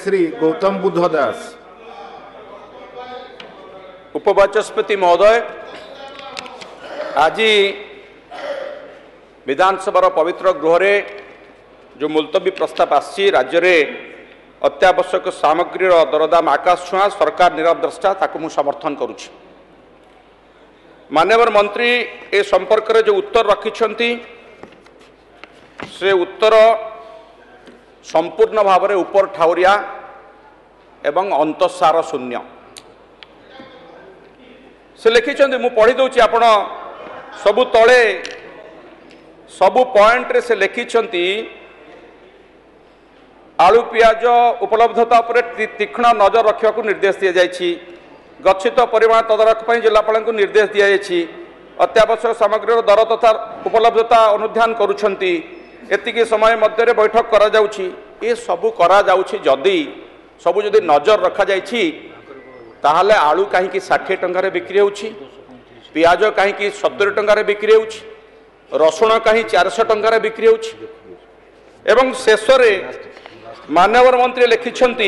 श्री गौतम बुद्ध दास। उपवाचस्पति महोदय, आज विधानसभा पवित्र गृह जो मुलतवी प्रस्ताव आसी राज्य में अत्यावश्यक सामग्री दरदाम आकाश छुआ सरकार नीरव द्रष्टा ताकू मु समर्थन करुछि। माननीय मंत्री ए संपर्क में जो उत्तर रखिंट से उत्तर संपूर्ण भाव में ऊपर ठाउरिया एवं अंतसार शून्य से लिखिं। मु पढ़ी दूची आपण सबु तले सबु पॉइंट रे से लिखिं। आलू पियाज उपलब्धता पर तीक्ष्ण नजर रखा निर्देश दि जाएगी। गच्छित परिमाण तदारख पर जिलापाल को निर्देश दि जाएगी। अत्यावश्यक सामग्री दर तथा उपलब्धता अनुध्यान करुछंती। एतिकी समय मध्य बैठक करा जाउछि। ए सबु करा जाउछि। जदि सबु जदि नजर रखा जाइछि ताहले आलू कहीं 60 टंकार बिक्री होउछि, पियाज कहीं 70 टंकार बिक्री होउछि, रसुण कहीं 400 टंकार बिक्री होउछि। एवं शेष माननीय मंत्री लिखिंट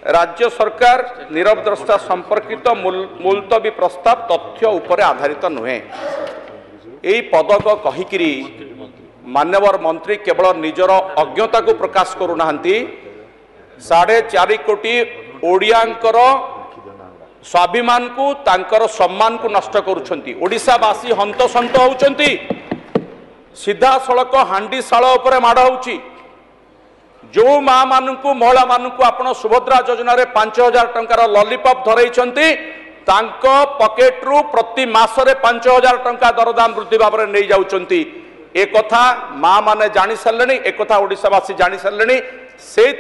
राज्य सरकार नीरव द्रष्टा संपर्कित मुलतवी प्रस्ताव तथ्य उपर आधारित नुहे। यही पदक कहीकि माननीय मंत्री केवल निजर अज्ञता को प्रकाश करूना। 4.5 कोटी ओडियांकर स्वाभिमान को तांकर सम्मान को नष्ट करुछंती। ओडिशावासी हंतसंत होउछंती। सीधा सड़क हांडीशाल उपर माड़ होउची। जो माँ मानू महिला मानू आपण सुभद्रा योजना 5,000 टंकार लॉलीपॉप धरई पकेट्रु प्रति मासरे 5,000 टंका दरदाम वृद्धि भाव में नहीं जाउछंती। एक कथा माँ माने जानी सारे, एक कथा ओडिशावासी जानी सारे। से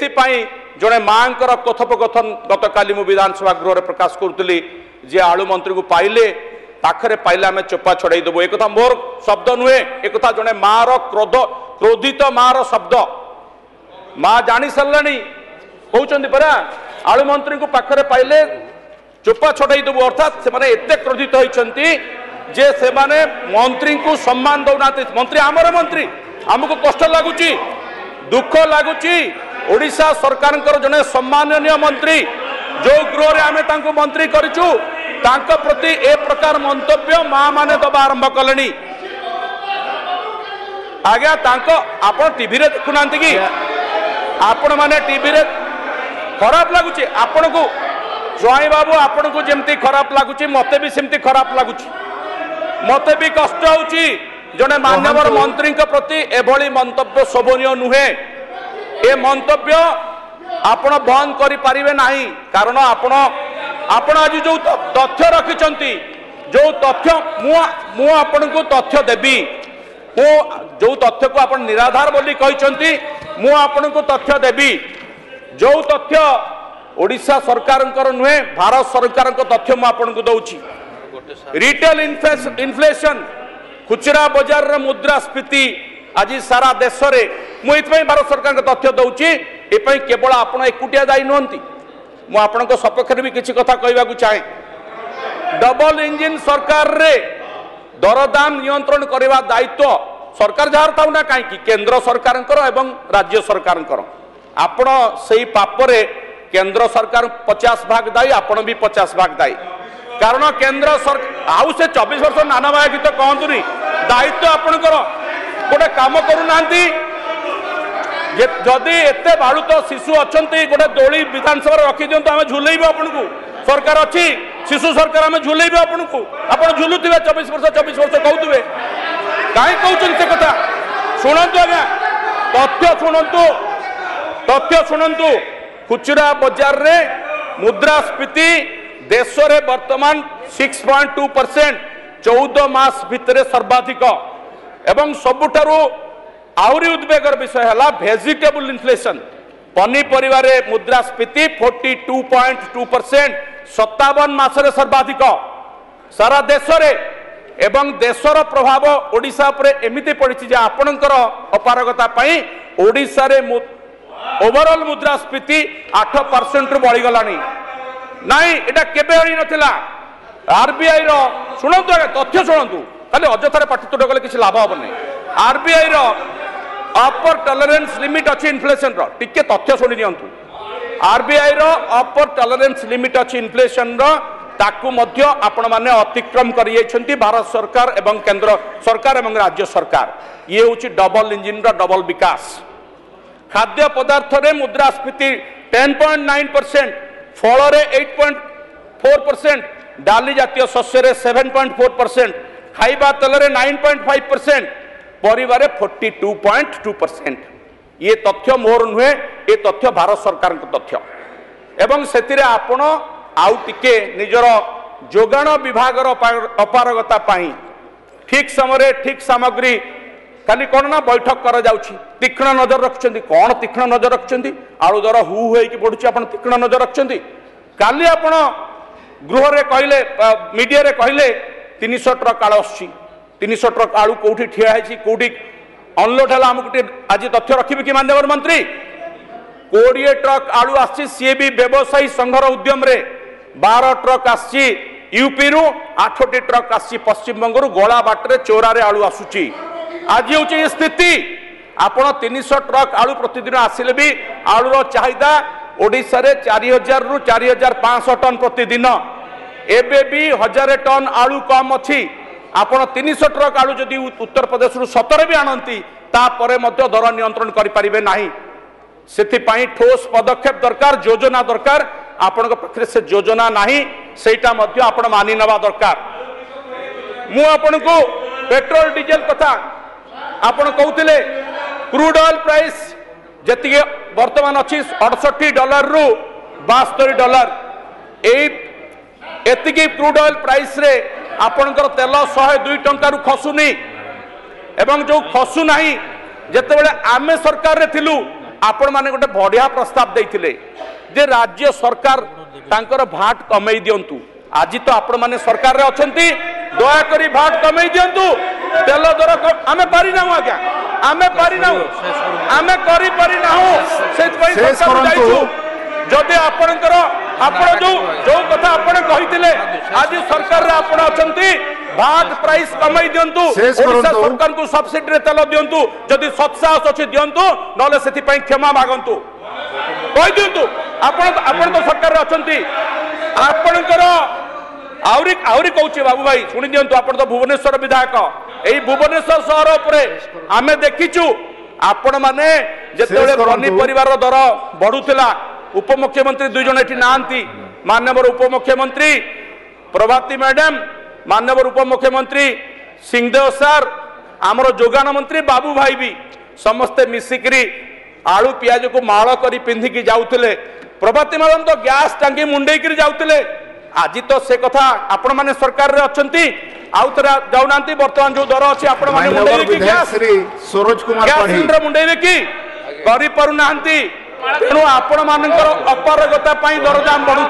जड़े माँ कथोपकथन गत काली मु विधानसभा गृह में प्रकाश करुली जे आलू मंत्री को पाइले पाखरे पाइले आम चोपा छड़ाई देबू। एक कथा मोर शब्द नुहे, एक कथा जड़े माँ क्रोधित माँ शब्द। माँ जानी सारे कहते परा आलू मंत्री को पाखरे पाइले चोपा छड़ाई देबू। अर्थात से एते क्रोधित होती जे से माने मंत्री को सम्मान दौना। मंत्री आमर मंत्री, आमको कष्ट लगुच, दुख लगुच। ओडिशा सरकार जने सम्माननीय मंत्री जो गृह रे आमे तांको मंत्री करिचु तांको प्रति ए प्रकार मंतव्य माँ माने दबा आरंभ कलेनी। आज्ञा तांको आपण टीवी रे देखुनांती कि आपण माने टीवी रे खराब लगुच। आपण को ज्वाई बाबू आपण को जेमती खराब लगुच मते भी सेमती खराब लगुच। मते भी कष्ट होउची जने माननीय मंत्री प्रति एभली मंतव्य शोभनीय नुहे। ए मंतव्य आपण बंद करि पारिबे नाही। कारण आपण आज जो तथ्य रखिचंती, जो तथ्य मु आपण को तथ्य देबी। मु जो तथ्य को आपण निराधार बोली कहिचंती मु आपण को तथ्य देबी। जो तथ्य ओडिशा सरकार नुहे भारत सरकार तथ्य मु आपण को दउची। रिटेल इन्फ्लेशन खुचरा बाजार रे मुद्रास्फीति आज सारा देश में मुझे भारत सरकार तथ्य दूची। ये केवल आपण एकुटिया दायी नुहति। मु आपण सपक्ष भी किसी कथा कहवाक चाहे। डबल इंजिन सरकार रे दरदाम नियंत्रण करने दायित्व सरकार जार था ना कहीं केंद्र सरकार एवं राज्य सरकार। आपण से पापरे केंद्र सरकार 50 भाग दायी, आपण भी 50 भाग दायी। कारण केंद्र सरकार आउ से 24 वर्ष नाना भाई गीत कहतुनी दायित्व आपणकर गोटे कम करूना। जदि एत बालुत शिशु अच्छा गोटे दोली विधानसभा रखी दिंतु आम झुलेबू आपन को। सरकार अच्छी शिशु सरकार आम झुलेबू आपन को। आप झुलुवे 24 वर्ष कहते कहीं कहते से कथा शुणु। आज्ञा तथ्य शुणु। खुचरा बाजार रे मुद्रास्फीति देश रे वर्तमान 6.2% 14 मास भितर सर्वाधिक। एवं सबुठारु आहुरी उद्वेगर विषय है भेजिटेबल इन्फ्लेशन। पनीपरिवा रे मुद्रास्फीति 42.2% 57 मासरे सर्वाधिक सारा देश रे। एवं देशर प्रभाव ओडिशा पर एमिति पड़ी जे आपणकर अपारगता पई ओडिशा रे ओवरऑल मुद्रास्फीति 8% रु बढ़ीगलानी। नाई एटा केबे हरि नथिला। आरबीआई रो शुणंतु तथ्य शुणंतु खाली अजथारे पाटितुड गले किसी लाभ हेबनी। आरबीआई रो अपर टॉलरेंस लिमिट अच्छी इन्फ्लेशन टिके तथ्य शुणी नियंतु। आरबीआई रो अपर टॉलरेंस लिमिट अच्छी इन्फ्लेशन रो ताकू मध्य आपण माने अतिक्रम करियेछंती भारत सरकार एवं केंद्र सरकार एवं राज्य सरकार ये होची डबल इंजिन रो डबल विकास खाद्य पदार्थ रे मुद्रास्फीति 10.9% फल रे 8.4% डाली जातीय शस्य रे 7.4% खाइबा तेल रे 9.5% परिवार 42.2% ये तथ्य मोर नुहे ये तथ्य भारत सरकार तथ्य एवं से आपण आउ टिके निजर जोगाण विभाग अपारगता पाई ठीक समय ठीक सामग्री खाली कौन ना बैठक कर जाउछि तीक्ष्ण नजर रखछंती कौन तीक्ष्ण नजर रखछंती आलू दर हु होइकी बढ़ुछि आपण तीक्ष्ण नजर रखछंती काली आपण गृह रे कहले मीडिया रे कहले 300 ट्रक आलू आछि 300 ट्रक आलू कोठी ठिया हैछि कोठी अनलोड हला हमकु आज तथ्य रखिबे कि माननीय मंत्री 20 ट्रक आलू आछि सी भी व्यवसायी संघर उद्यम रे 12 ट्रक आछि यूपी रु 8टी ट्रक आछि पश्चिम बंगरु गोला बाटरे चोरा रे आलू आसुची आज होची स्थिति आपण 300 ट्रक आलू प्रतिदिन आसिले भी आलूर चाहिदा ओडिशा रे 4000 रु 4500 टन प्रतिदिन एबे भी 1000 टन आलू कम अछि आपण 300 ट्रक आलू जदि उत्तर प्रदेश रु 17 भी आनंती तापरे मध्य दर नियंत्रण करि परिबे नाही सेति पई ठोस पदक्षेप दरकार योजना दरकार आपण पाखरे से योजना नाही सेटा मध्य आपण मानि नवा दरकार मु आपण को पेट्रोल डीजल कथा आपण कहउतिले क्रूड ऑयल प्राइस जति वर्तमान अछि $68 रु $72 एतिकी क्रूड ऑयल प्राइस रे आपणकर तेल 102 टंका रु खसुनी एवं जो खसु नाही जेतेबेले आमे सरकार रे थिलु आपण माने गोटे बढ़िया प्रस्ताव देइथिले जे राज्य सरकार तांकर भाट कमई दियंतु आज तो आपण माने सरकार रे अछंती दया करी भाट कमई दियंतु तेल दर आमे पारि ना आज्ञा आमे पारि ना आमे करी पारि ना सेत पई सरकार जाइछु जदि आपणकर आपण जो कथा आपण कहिथिले आज सरकार रे आपण अछंती भाट प्राइस कमई दियंतु ओडिशा सरकार को सब्सिडी रे तेल दियंतु जदि सत्साहस अछि दियंतु नले सेति पई क्षमा मागंतु कहि दियंतु आपण तो सरकार रे अछंती आपणकर आउरी कहूँ बाबू भाई शुणी दिंतु आप तो भुवनेश्वर विधायक यही भुवनेश्वर सहर उपरे आमे देखिचु आपण माने जेतेबेले पनीपरिवार दर बढ़ुला उपमुख्यमंत्री दुई जन एठी नांती माननीय उपमुख्यमंत्री प्रभाती मैडम माननीय उपमुख्यमंत्री सिंहदेव सर आमर जोगान मंत्री बाबू भाई भी समस्ते मिसिकरी आलू पियाज को माल करी पिंधिकी जाउतले प्रभाती मैडम तो गैस टांगी मुंडेकी जाउतले आज तो से कथा आपण माने सरकार रे अछंती आउ तरा जाउनांती वर्तमान जो दर अछि आपण माने मुंडेबे की gas Shri Saroj Kumar gas cylinder मुंडेबे की करि परु नांती तेनु आपण मानकर अपारगता पई दरदाम बढ़ु